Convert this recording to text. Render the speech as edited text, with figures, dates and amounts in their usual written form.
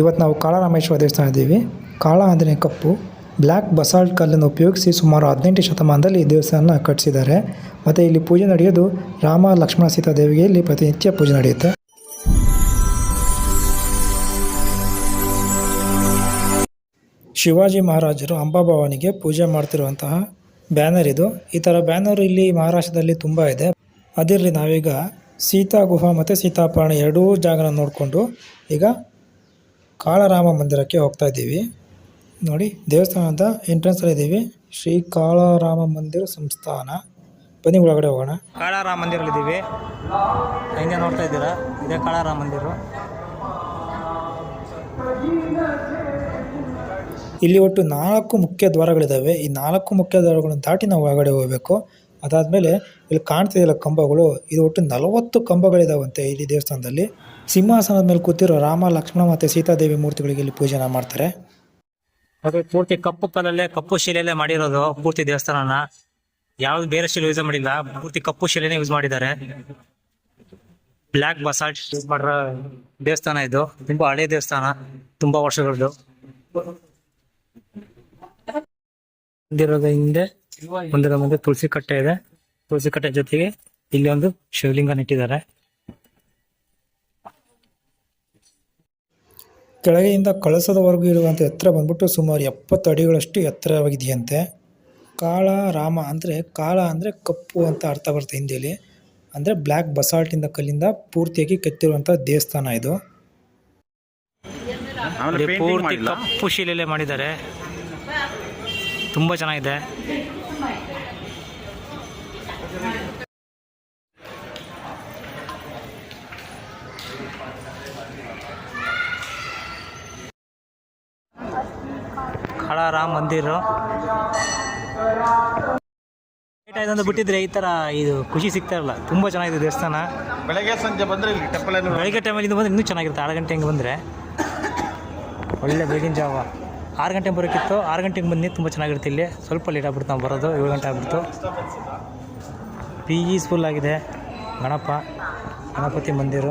ಇವತ್ತು ನಾವು ಕಾಳರಾಮೇಶ್ವರ ದೇವಸ್ಥಾನ ಇದ್ದೀವಿ. ಕಾಳ ಅಂದರೆ ಕಪ್ಪು, ಬ್ಲ್ಯಾಕ್ ಬಸಾಲ್ಟ್ ಕಲ್ಲನ್ನು ಉಪಯೋಗಿಸಿ ಸುಮಾರು 18ನೇ ಶತಮಾನದಲ್ಲಿ ಈ ದೇವಸ್ಥಾನ ಕಟ್ಟಿಸಿದ್ದಾರೆ. ಮತ್ತು ಇಲ್ಲಿ ಪೂಜೆ ನಡೆಯೋದು ರಾಮ ಲಕ್ಷ್ಮಣ ಸೀತಾ ದೇವಿಗೆ ಇಲ್ಲಿ ಪ್ರತಿನಿತ್ಯ ಪೂಜೆ ನಡೆಯುತ್ತೆ. ಶಿವಾಜಿ ಮಹಾರಾಜರು ಅಂಬಾಭವಾನಿಗೆ ಪೂಜೆ ಮಾಡ್ತಿರುವಂತಹ ಬ್ಯಾನರ್ ಇದು. ಈ ಥರ ಬ್ಯಾನರ್ ಇಲ್ಲಿ ಮಹಾರಾಷ್ಟ್ರದಲ್ಲಿ ತುಂಬ ಇದೆ. ಅದಿರಲಿ, ನಾವೀಗ ಸೀತಾ ಗುಹಾ ಮತ್ತು ಸೀತಾಪಹರಣ ಎರಡೂ ಜಾಗನ ನೋಡಿಕೊಂಡು ಈಗ ಕಾಳರಾಮ ಮಂದಿರಕ್ಕೆ ಹೋಗ್ತಾ ಇದ್ದೀವಿ. ನೋಡಿ, ದೇವಸ್ಥಾನದ ಎಂಟ್ರೆನ್ಸಲ್ಲಿ ಇದ್ದೀವಿ. ಶ್ರೀ ಕಾಳರಾಮ ಮಂದಿರ ಸಂಸ್ಥಾನ. ಬನ್ನಿ ಒಳಗಡೆ ಹೋಗೋಣ. ಕಾಳರಾಮ ಮಂದಿರಲ್ಲಿದ್ದೀವಿ. ಹಿಂದೆ ನೋಡ್ತಾ ಇದ್ದೀರಾ, ಇದೇ ಕಾಳರಾಮ ಮಂದಿರ. ಇಲ್ಲಿ ಒಟ್ಟು 4 ಮುಖ್ಯ ದ್ವಾರಗಳಿದ್ದಾವೆ. ಈ 4 ಮುಖ್ಯ ದ್ವಾರಗಳನ್ನು ದಾಟಿ ನಾವು ಒಳಗಡೆ ಹೋಗಬೇಕು. ಅದಾದಮೇಲೆ ಇಲ್ಲಿ ಕಾಣ್ತಿದೆಯಲ್ಲ ಕಂಬಗಳು, ಇದು ಒಟ್ಟು 40 ಕಂಬಗಳಿದಾವಂತೆ ಇಲ್ಲಿ ದೇವಸ್ಥಾನದಲ್ಲಿ. ಸಿಂಹಾಸನದ ಮೇಲೆ ಕೂತಿರೋ ರಾಮ ಲಕ್ಷ್ಮಣ ಮತ್ತು ಸೀತಾದೇವಿ ಮೂರ್ತಿಗಳಿಗೆ ಇಲ್ಲಿ ಪೂಜೆನ ಮಾಡ್ತಾರೆ. ಅದು ಪೂರ್ತಿ ಕಪ್ಪು ಕಲ್ಲಲ್ಲೇ, ಕಪ್ಪು ಶಿಲೆಯಲ್ಲೇ ಮಾಡಿರೋದು ಪೂರ್ತಿ ದೇವಸ್ಥಾನನ. ಯಾವ್ದು ಬೇರೆ ಶಿಲೆ ಯೂಸ್ ಮಾಡಿಲ್ಲ, ಪೂರ್ತಿ ಕಪ್ಪು ಶಿಲೆನೇ ಯೂಸ್ ಮಾಡಿದ್ದಾರೆ. ಬ್ಲ್ಯಾಕ್ ಬಸಾಲ್ಟ್ ಯೂಸ್ ಮಾಡಿರೋ ದೇವಸ್ಥಾನ ಇದು. ತುಂಬಾ ಹಳೆ ದೇವಸ್ಥಾನ, ತುಂಬಾ ವರ್ಷಗಳದ್ದು. ಮಂದಿರದ ಹಿಂದೆ ಮಂದಿರ ಮುಂದೆ ತುಳಸಿ ಕಟ್ಟೆ ಇದೆ. ತುಳಸಿ ಕಟ್ಟೆ ಜೊತೆಗೆ ಇಲ್ಲಿ ಒಂದು ಶಿವಲಿಂಗ ನೆಟ್ಟಿದ್ದಾರೆ. ಕೆಳಗೆಯಿಂದ ಕಳಸದವರೆಗೂ ಇರುವಂಥ ಎತ್ತರ ಬಂದ್ಬಿಟ್ಟು ಸುಮಾರು 70 ಅಡಿಗಳಷ್ಟು ಎತ್ತರವಾಗಿದೆಯಂತೆ. ಕಾಳ ರಾಮ ಅಂದರೆ, ಕಾಳ ಅಂದರೆ ಕಪ್ಪು ಅಂತ ಅರ್ಥ ಬರುತ್ತೆ ಹಿಂದಿಯಲ್ಲಿ. ಅಂದರೆ ಬ್ಲ್ಯಾಕ್ ಬಸಾಲ್ಟಿಂದ ಕಲ್ಲಿಂದ ಪೂರ್ತಿಯಾಗಿ ಕೆತ್ತಿರುವಂಥ ದೇವಸ್ಥಾನ ಇದು. ಪೂರ್ತಿ ಕಪ್ಪು ಶಿಲೆಯಲ್ಲೇ ಮಾಡಿದ್ದಾರೆ. ತುಂಬ ಚೆನ್ನಾಗಿದೆ. ಕಾಳರಾಮ ಮಂದಿರ ಅಂತ ಬಿಟ್ಟಿದ್ರೆ ಈ ತರ ಇದು ಖುಷಿ ಸಿಗ್ತಾ ಇರಲ್ಲ. ತುಂಬಾ ಚೆನ್ನಾಗಿದೆ ದೇವಸ್ಥಾನ. ಬೆಳಗ್ಗೆ ಸಂಜೆ ಬಂದ್ರೆ ಬೆಳಗ್ಗೆ ಟೈಮಲ್ಲಿ ಬಂದ್ರೆ ಇನ್ನೂ ಚೆನ್ನಾಗಿರುತ್ತೆ. 6 ಗಂಟೆ ಹಿಂಗೆ ಬಂದರೆ ಒಳ್ಳೆ ಬೆಳಗಿನ ಜಾವ. 6 ಗಂಟೆ ಬರೋಕ್ಕಿತ್ತು, 6 ಗಂಟೆಗೆ ಬಂದು ತುಂಬ ಚೆನ್ನಾಗಿರುತ್ತೆ. ಇಲ್ಲಿ ಸ್ವಲ್ಪ ಲೇಟ್ ಆಗ್ಬಿಡ್ತು ನಾವು ಬರೋದು, 7 ಗಂಟೆ ಆಗ್ಬಿಡ್ತು. ಪೀಸ್ಫುಲ್ ಆಗಿದೆ. ಗಣಪತಿ ಮಂದಿರ.